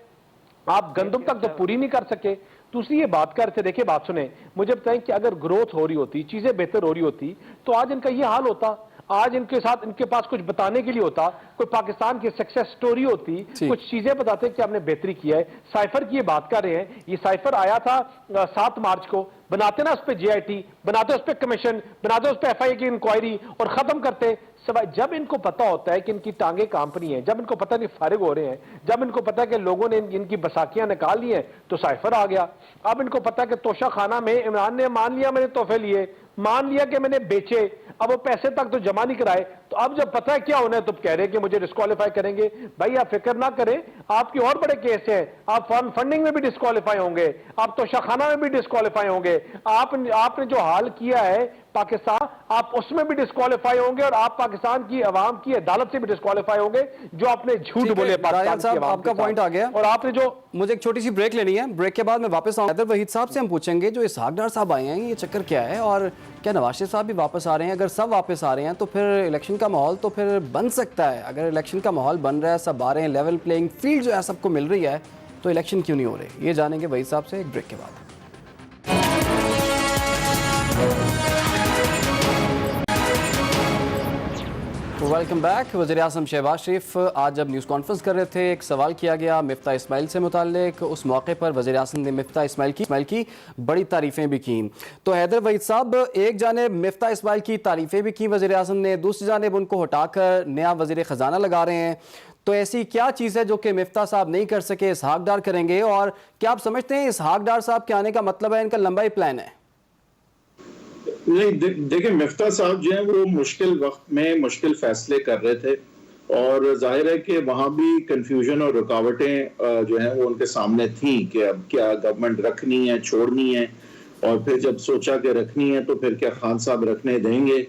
आप गंदम तक तो पूरी नहीं कर सके। दूसरी ये बात करते, देखिए बात सुने, मुझे बताएं कि अगर ग्रोथ हो रही होती, चीजें बेहतर हो रही होती, तो आज इनका ये हाल होता। आज इनके साथ, इनके पास कुछ बताने के लिए होता, कोई पाकिस्तान की सक्सेस स्टोरी होती, कुछ चीजें बताते कि आपने बेहतरी किया है। साइफर की ये बात कर रहे हैं, ये साइफर आया था 7 मार्च को, बनाते ना उस पर JIT, बनाते उस पर कमीशन, बनाते उस पर FIA की इंक्वायरी और खत्म करते। जब इनको पता होता है कि इनकी टांगे कांपनी है, जब इनको पता नहीं फारिग हो रहे हैं, जब इनको पता है कि लोगों ने इनकी बसाकियां निकाल ली हैं, तो साइफर आ गया। अब इनको पता है कि तोशा खाना में इमरान ने मान लिया मैंने तोहफे लिए, मान लिया कि मैंने बेचे, अब वो पैसे तक तो जमा नहीं कराए, तो अब जब पता है क्या होना है तो कह रहे हैं कि मुझे डिस्क्वालीफाई करेंगे। भाई आप फिक्र ना करें, आपकी और बड़े केस हैं, आप फंडिंग में भी डिस्क्वालीफाई होंगे, आप तोशाखाना में भी डिस्क्वालीफाई होंगे, आपने जो हाल किया है पाकिस्तान, आप उसमें भी डिस्क्वालीफाई होंगे, और आप पाकिस्तान की अवाम की अदालत से भी डिस्क्वालीफाई होंगे, जो आपने झूठ बोले पाकिस्तान साहब, आपका पॉइंट आ गया। और आपने जो, मुझे एक छोटी सी ब्रेक लेनी है, ब्रेक के बाद मैं वापस आऊंगा। वहीद साहब से हम पूछेंगे जो इसहाक डार साहब आए हैं, ये चक्कर क्या है, और क्या नवाज शरीफ साहब भी वापस आ रहे हैं? अगर सब वापस आ रहे हैं तो फिर इलेक्शन का माहौल तो फिर बन सकता है। अगर इलेक्शन का माहौल बन रहा है, सब आ रहे हैं, लेवल प्लेइंग फील्ड जो है सबको मिल रही है, तो इलेक्शन क्यों नहीं हो रहे? ये जानेंगे वहीद साहब से एक ब्रेक के बाद। Welcome back. वज़ीर-ए-आज़म शहबाज शरीफ आज जब न्यूज़ कॉन्फ्रेंस कर रहे थे, एक सवाल किया गया मिफ्ता इस्माइल से मुताल्लिक। उस मौके पर वज़ीर-ए-आज़म ने मिफ्ता इस्माइल की बड़ी तारीफ़ें भी की। तो हैदर वहीद साहब, एक जानिब मिफ्ता इस्माइल की तारीफ़ें भी की वज़ीर-ए-आज़म ने, दूसरी जानिब उनको हटाकर नया वज़ीर ख़जाना लगा रहे हैं। तो ऐसी क्या चीज़ है जो कि मिफ्ता साहब नहीं कर सके, इसहाक डार करेंगे? और क्या आप समझते हैं इसहाक डार साहब के आने का मतलब है इनका लंबा ही प्लान है? नहीं, देखिए मिफ्ता साहब जो है वो मुश्किल वक्त में मुश्किल फैसले कर रहे थे, और जाहिर है कि वहाँ भी कंफ्यूजन और रुकावटें जो हैं वो उनके सामने थी कि अब क्या गवर्नमेंट रखनी है, छोड़नी है। और फिर जब सोचा कि रखनी है तो फिर क्या खान साहब रखने देंगे,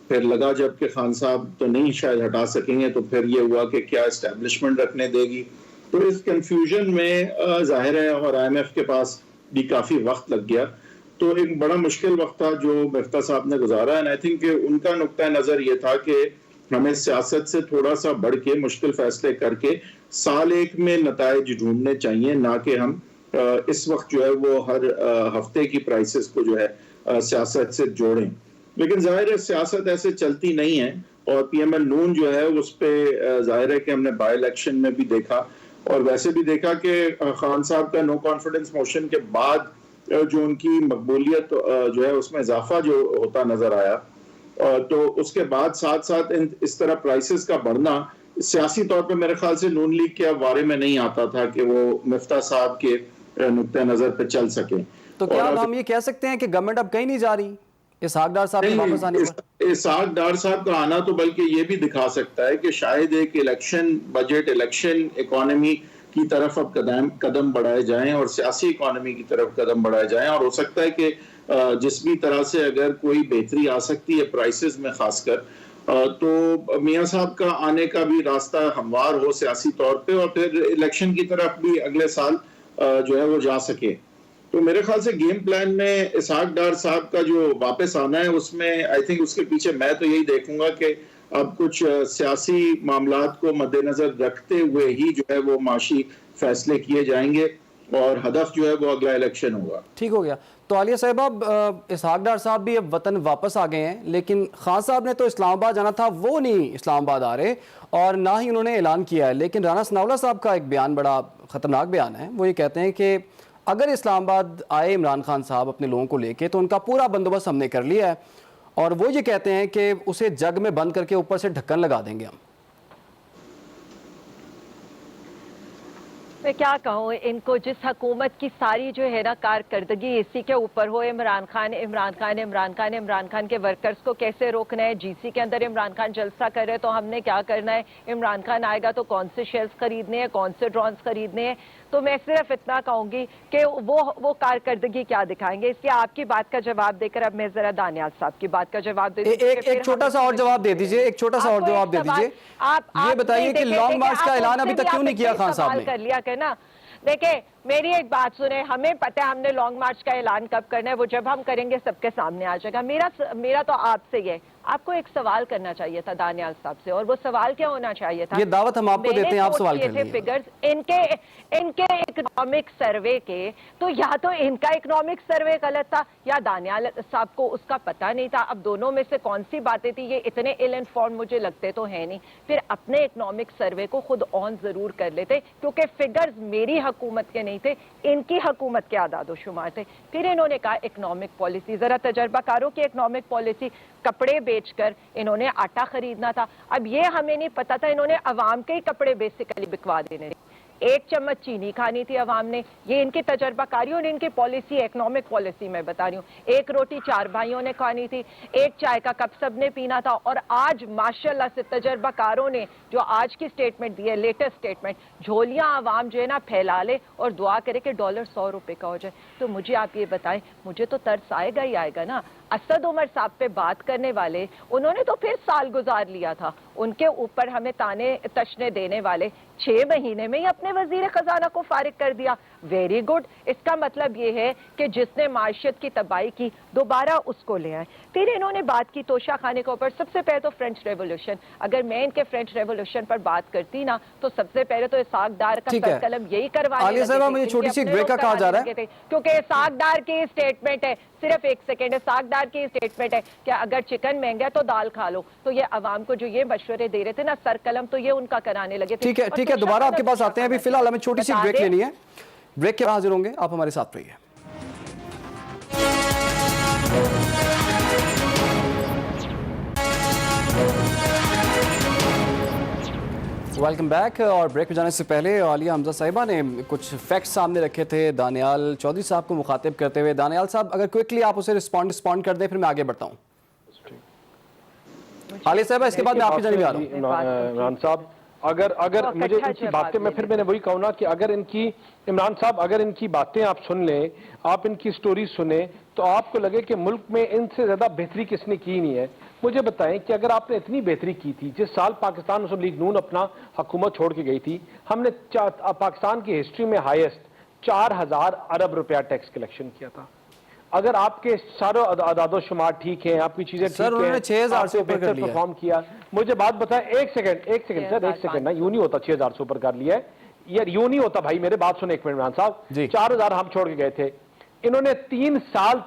फिर लगा जब कि खान साहब तो नहीं शायद हटा सकेंगे, तो फिर ये हुआ कि क्या एस्टेब्लिशमेंट रखने देगी। तो इस कंफ्यूजन में जाहिर है, और IMF के पास भी काफ़ी वक्त लग गया, तो एक बड़ा मुश्किल वक्त था जो मिफ्ता साहब ने गुजारा। एंड आई थिंक उनका नुक्ता नज़र ये था कि हमें सियासत से थोड़ा सा बढ़ के मुश्किल फैसले करके साल एक में नताइज ढूंढने चाहिए, ना कि हम इस वक्त जो है वो हर हफ्ते की प्राइसेस को जो है सियासत से जोड़ें। लेकिन जाहिर है सियासत ऐसे चलती नहीं है, और PML नून जो है उस पर जाहिर है कि हमने बाई इलेक्शन में भी देखा, और वैसे भी देखा कि खान साहब का नो कॉन्फिडेंस मोशन के बाद जो उनकी मकबूलियत जो है उसमें इजाफा जो होता नजर आया, तो उसके बाद साथ साथ इस तरह प्राइसेस का बढ़ना सियासी तौर पे मेरे ख्याल से नून लीग के बारे में नहीं आता था कि वो मिफ्ता साहब के नुक्ते नजर पे चल सके। तो क्या हम ये कह सकते हैं कि गवर्नमेंट अब कहीं नहीं जा रही इसहाक डार साहब के वापस आने पर? इसहाक डार साहब का आना तो बल्कि ये भी दिखा सकता है कि शायद एक इलेक्शन बजट, इलेक्शन इकोनॉमी की तरफ अब कदम बढ़ाए जाएं, और सियासी इकोनॉमी की तरफ कदम बढ़ाए जाएं। और हो सकता है कि जिस भी तरह से अगर कोई बेहतरी आ सकती है प्राइसेस में खासकर, तो मियां साहब का आने का भी रास्ता हमवार हो सियासी तौर पे, और फिर इलेक्शन की तरफ भी अगले साल जो है वो जा सके। तो मेरे ख्याल से गेम प्लान में इसहाक डार साहब का जो वापस आना है, उसमें आई थिंक उसके पीछे मैं तो यही देखूंगा कि अब कुछ सियासी मामलात को मद्देनजर रखते हुए ही जो है वो माशी फैसले किए जाएंगे, और हदफ जो है वो अगला इलेक्शन होगा। ठीक हो गया। तो आलिया साहिबा, इसहाक डार साहब भी अब वतन वापस आ गए हैं, लेकिन खान साहब ने तो इस्लामाबाद जाना था, वो नहीं इस्लामाबाद आ रहे, और ना ही उन्होंने ऐलान किया है। लेकिन राना सनाउल्लाह साहब का एक बयान बड़ा ख़तरनाक बयान है। वो ये कहते हैं कि अगर इस्लामाबाद आए इमरान खान साहब अपने लोगों को लेके, तो उनका पूरा बंदोबस्त हमने कर लिया है और वो ये कहते हैं कि उसे जग में बंद करके ऊपर से ढक्कन लगा देंगे हम। मैं क्या कहूँ, इनको जिस हुकूमत की सारी जो है ना कारकर्दगी इसी के ऊपर हो, इमरान खान के वर्कर्स को कैसे रोकना है, जीसी के अंदर इमरान खान जलसा कर रहे हैं तो हमने क्या करना है, इमरान खान आएगा तो कौन से शेल्स खरीदने हैं, कौन से ड्रोन्स खरीदने हैं। तो मैं सिर्फ इतना कहूंगी कि वो कारकर्दगी क्या दिखाएंगे। इसलिए आपकी बात का जवाब देकर अब मैं जरा दानियाल साहब की बात का जवाब दे एक छोटा सा और जवाब दे दीजिए, एक छोटा सा और जवाब दे दीजिए। आप ये बताइए कि लॉन्ग मार्च का ऐलान अभी तक क्यों नहीं किया खान साहब ने? कर लिया ना, देखिए मेरी एक बात सुने, हमें पता है हमने लॉन्ग मार्च का ऐलान कब करना है, वो जब हम करेंगे सबके सामने आ जाएगा। मेरा तो आपसे ही है, आपको एक सवाल करना चाहिए था दानियाल साहब से, और वो सवाल क्या होना चाहिए था? ये दावत हम आपको देते हैं, आप सवाल कर लीजिए। फिगर्स इनके इकोनॉमिक सर्वे के, तो या तो इनका इकोनॉमिक सर्वे गलत था या दानियाल साहब को उसका पता नहीं था। अब दोनों में से कौन सी बातें थी? ये इतने इल इन्फॉर्म मुझे लगते तो है नहीं। फिर अपने इकोनॉमिक सर्वे को खुद ऑन जरूर कर लेते, क्योंकि फिगर्स मेरी हुकूमत के नहीं थे, इनकी हुकूमत के आदादो शुमार थे। फिर इन्होंने कहा इकोनॉमिक पॉलिसी, जरा तजर्बाकारों की इकोनॉमिक पॉलिसी, कपड़े बेचकर इन्होंने आटा खरीदना था। अब ये हमें नहीं पता था, इन्होंने अवाम के ही कपड़े बेसिकली बिकवा देने। एक चम्मच चीनी खानी थी अवाम ने, ये इनकी तजर्बाकारी और इनकी पॉलिसी, इकोनॉमिक पॉलिसी मैं बता रही हूँ। एक रोटी 4 भाइयों ने खानी थी, एक चाय का कप सबने पीना था। और आज माशाल्लाह से तजर्बाकारों ने जो आज की स्टेटमेंट दी है, लेटेस्ट स्टेटमेंट, झोलियां अवाम जो है ना फैला ले और दुआ करे कि डॉलर 100 रुपए का हो जाए। तो मुझे आप ये बताएं, मुझे तो तरस आएगा ही आएगा ना। असद उमर साहब पे बात करने वाले, उन्होंने तो फिर साल गुजार लिया था, उनके ऊपर हमें ताने तशने देने वाले 6 महीने में ही अपने वजीर खजाना को फारिग कर दिया। Very good. इसका मतलब ये है कि जिसने माशियत की तबाही की दोबारा उसको ले आए। फिर इन्होंने बात की तोशा खाने के ऊपर। सबसे पहले तो फ्रेंच रेवोल्यूशन, अगर मैं इनके फ्रेंच रेवोल्यूशन पर बात करती ना, तो सबसे पहले तो इसाक डार का सरकलम यही करवाने लगे थे, मुझे छोटी सी ब्रेक का कहा जा रहा है, क्योंकि इसाक डार की स्टेटमेंट है, सिर्फ एक सेकेंड, इसाक डार की स्टेटमेंट है कि अगर चिकन महंगा है तो दाल खा लो। तो ये अवाम को जो ये मशवरे दे रहे थे ना सरकलम, तो ये उनका कराने लगे थे। ठीक है, दोबारा आपके पास आते हैं। अभी फिलहाल हमें छोटी सी ब्रेक लेनी है, ब्रेक के बाद हाजिर होंगे, आप हमारे साथ रहिए। Welcome back. और ब्रेक में जाने से पहले आलिया हमजा साहिबा ने कुछ फैक्ट्स सामने रखे थे दानियाल चौधरी साहब को मुखातिब करते हुए। दानियाल साहब, अगर क्विकली आप उसे रिस्पॉन्ड कर दें, फिर मैं आगे बढ़ता हूँ। आलिया साहिबा, इसके बाद मैं आपकी जानिब आ रहा हूँ। इमरान साहब, अगर मुझे इनकी बातें, मैं वही कहूँ ना कि अगर इनकी, इमरान साहब अगर इनकी बातें आप सुन लें, आप इनकी स्टोरी सुने, तो आपको लगे कि मुल्क में इनसे ज्यादा बेहतरी किसने की नहीं है। मुझे बताएं कि अगर आपने इतनी बेहतरी की थी, जिस साल पाकिस्तान मुस्लिम लीग नून अपना हुकूमत छोड़ के गई थी, हमने पाकिस्तान की हिस्ट्री में हाईएस्ट 4000 अरब रुपया टैक्स कलेक्शन किया था। अगर आपके सारे आदादो शुमार ठीक हैं, आपकी चीजें ठीक हैं, उन्होंने 6000 से ऊपर कर लिया, परफॉर्म किया। मुझे बात बताएं, एक सेकंड सर, एक सेकंड ना, यूं नहीं होता 6000 से ऊपर कर लिया है यार, यूं नहीं होता भाई, मेरे बात सुने एक मिनट इमरान साहब। 4000 हम छोड़ के गए थे, इन्होंने 3 साल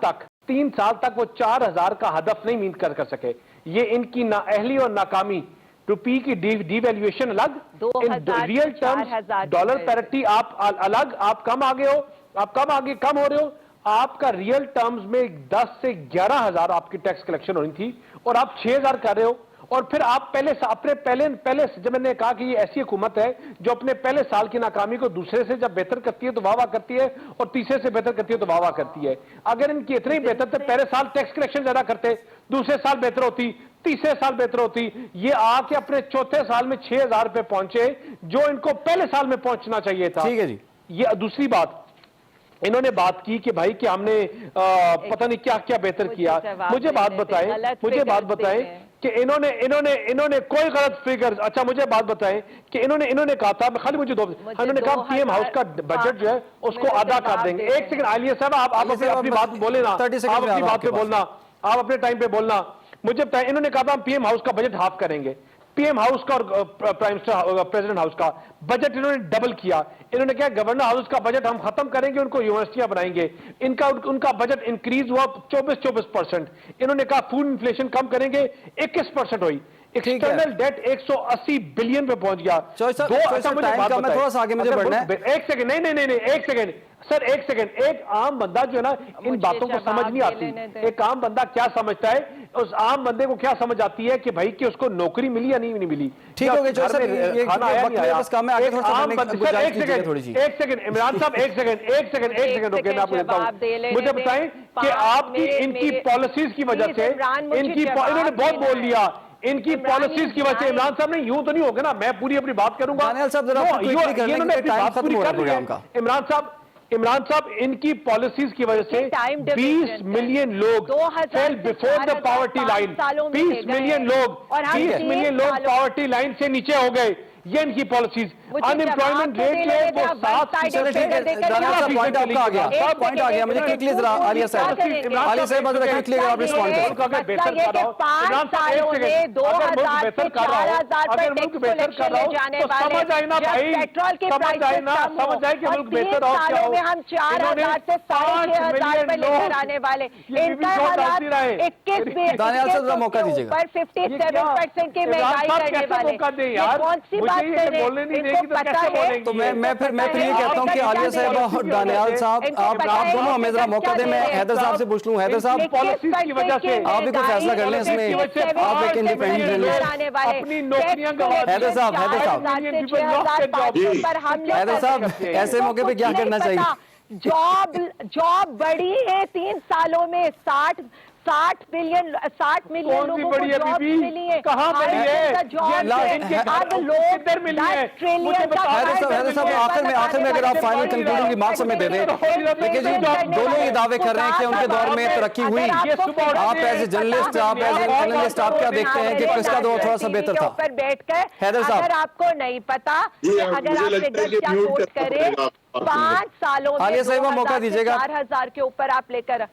तक वो 4000 का हदफ नहीं मीट कर सके। ये इनकी नाअहली और नाकामी, रुपये की डिवैल्यूएशन अलग, रियल टर्म्स डॉलर पैरिटी आप अलग, आप कम आगे हो, आप कम हो रहे हो। आपका रियल टर्म्स में 10 से 11,000 आपकी टैक्स कलेक्शन होनी थी और आप 6,000 कर रहे हो। और फिर आप पहले जब मैंने कहा कि ये ऐसी हुकूमत है जो अपने पहले साल की नाकामी को दूसरे से जब बेहतर करती है तो वाह करती है, और तीसरे से बेहतर करती है तो वाह करती है। अगर इनकी इतनी बेहतर थे, पहले साल टैक्स कलेक्शन ज्यादा करते, दूसरे साल बेहतर होती, तीसरे साल बेहतर होती। ये आके अपने चौथे साल में 6,000 पे पहुंचे, जो इनको पहले साल में पहुंचना चाहिए था। ठीक है जी। ये दूसरी बात इन्होंने बात की कि भाई कि हमने पता नहीं क्या क्या बेहतर किया। मुझे बात बताएं कि इन्होंने कोई गलत फिगर्स, अच्छा मुझे बात बताएं कि इन्होंने कहा था, खाली मुझे इन्होंने कहा पीएम हाउस का बजट जो है उसको अदा कर देंगे। एक सेकंड आलिया साहब, आप अपनी बात बोले ना, आप अपनी बात पे बोलना, आप अपने टाइम पे बोलना। मुझे बताएं, इन्होंने कहा था हम पीएम हाउस का बजट हाफ करेंगे। पीएम हाउस का और प्राइम मिनिस्टर प्रेसिडेंट हाउस का बजट इन्होंने डबल किया। इन्होंने कहा गवर्नर हाउस का बजट हम खत्म करेंगे, उनको यूनिवर्सिटियां बनाएंगे। उनका बजट इंक्रीज हुआ 24%। इन्होंने कहा फूड इन्फ्लेशन कम करेंगे, 21% हुई। एक्सटर्नल डेट 180 बिलियन पे पहुंच गया। थोड़ा सा आगे मुझे बढ़ना है। एक सेकंड, नहीं, एक सेकंड, सर एक सेकंड, एक आम बंदा जो है ना इन मुझे बातों को समझ जवाब नहीं दे लेने आती। दें। एक आम बंदा क्या समझता है, उस आम बंदे को क्या समझ आती है कि भाई कि उसको नौकरी मिली या नहीं मिली। ठीक या हो गया, घर सर, में ये खाना आया वक्त नहीं मेरे आया। पास काम है, आगे एक थोड़ा सा आम मैंने बंदे- गुंजाइश सर, एक कीजिएगा सेकंड, थोड़ी सी। एक सेकंड इमरान साहब, एक सेकंड रुकिए, मैं आपको देता जवाब दे हूँ। लेने मुझे दें। बताएं कि पाँच आपकी मेरे- इनकी मेरे- पॉलिसीज की वजह प्लीज से इमरान, मुझे इनकी जवाब इन्होंने बहुत देना बोल है। लिया, इनकी इमरान, पॉलिसीज की वजह से ये इमरान साहब ने यूं तो नहीं होगा ना, मैं पूरी अपनी बात करूंगा। दानियाल साहब, जरा नो, आपको quickly करने के इन्होंने लिए अपनी टाइम बात खत्म पूरी हो रहा कर है ली है। प्रोग्राम का। इमरान साहब इनकी पॉलिसीज की वजह से ये time 20 division मिलियन लोग 2000 फेल से बिफोर द 4000 पॉवर्टी लाइन। 5 सालों में 20 ले गए। मिलियन लोग और हम 20 3 मिलियन लोग सालों- पॉवर्टी लाइन से नीचे हो गए। ये इनकी पॉलिसीज। मुझे अनएम्प्लॉयमेंट जवाब तो रेट दे जो है लेने वो दें, 7 one-sided चलिए ठीक है, देकर दानियाल साहब, क्या पॉइंट आपका आ गया, एक पॉइंट आ गया। मुझे सेकंड, क्विकली जरा आलिया साहब, आलिया साहब जरा क्विकली आप रिस्पॉन्ड करें। मसला ये कि 5 सालों में 2000 से 4000 पर टैक्स कलेक्शन ले जाने वाले, जब पेट्रोल की प्राइसेस कम हो, और 3 सालों में हम 4000 से 6500 पर लेकर आने वाले। इनका हालात 21 दानियाल साहब, जरा मौका दीजिएगा। पर 57% की महंगाई करने वाले, ये कौन सी बात कर रहे हैं? इनको पता है। तो मैं फिर ये कहता हूँ कि आलिया साहब और दानियाल साहब, आप दोनों हमें जरा मौका दें। मैं हैदर साहब से पूछ लूँ। हैदर साहब, पॉलिसीज की वजह से आप भी कोई फैसला कर लें इसमें, आप एक इंडिपेंडेंट जर्नलिस्ट। अपनी नौकरियां गंवा दी। हैदर साहब, हैदर साहब, हैदर साहब, ऐसे मौके पे क्या करना चाहिए? जॉब बढ़ी है 3 सालों में, 60 मिलियन कौन सी लोगों को बड़ी है जॉब बीबी? मिली है। कहाँ बड़ी है? जॉब ये इनके अब घर लोग किधर मिली है? 10 ट्रिलियन का हैदर साहब, आखिर में अगर आप फाइनल कंक्लूजन रिमार्क्स हमें दे दें। देखिए जी, दोनों ये दावे कर रहे हैं कि उनके दौर में तरक्की हुई। आप एज ए जर्नलिस्ट, आप एज ए एनालिस्ट, आप क्या देखते हैं कि किसका दौर थोड़ा सा बेहतर था? ऊपर बैठकर हैदर साहब, अगर आपको नहीं पता जी, कि अगर मुझे आप लगता है कि फिगर म्यूट कोट करना करें पड़ेगा आपको। 5 सालों में आलिया साहिबा, मौका 2000 से दीजिएगा। 4000 के ऊपर आप लेकर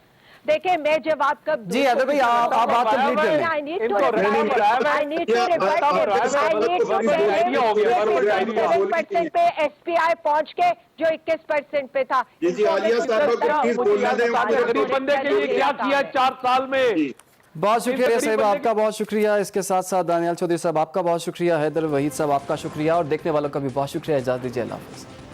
देखिए, मैं जवाब कब जी हैदर भाई, आप बात कंप्लीट कर लें। I need to इनको rebut रहने it. बनाया I need to क्या- rebut it. आप- I need to आप- tell आइडिया हो गया, you बराबर कि आइडिया। 7% पे SPI पहुंच के जो 21% पे था। जी, आलिया साहब को प्लीज बोलने दें। गरीब बंदे के लिए क्या किया 4 साल में? जी। बहुत शुक्रिया गरीब साहिब, बंदे आपका बहुत शुक्रिया। इसके साथ साथ दानियाल चौधरी साहब, आपका बहुत शुक्रिया। हैदर वहीद साहब, आपका शुक्रिया। और देखने वालों का भी बहुत शुक्रिया। इजाज़त दीजिए, अल्लाह हाफ़िज़।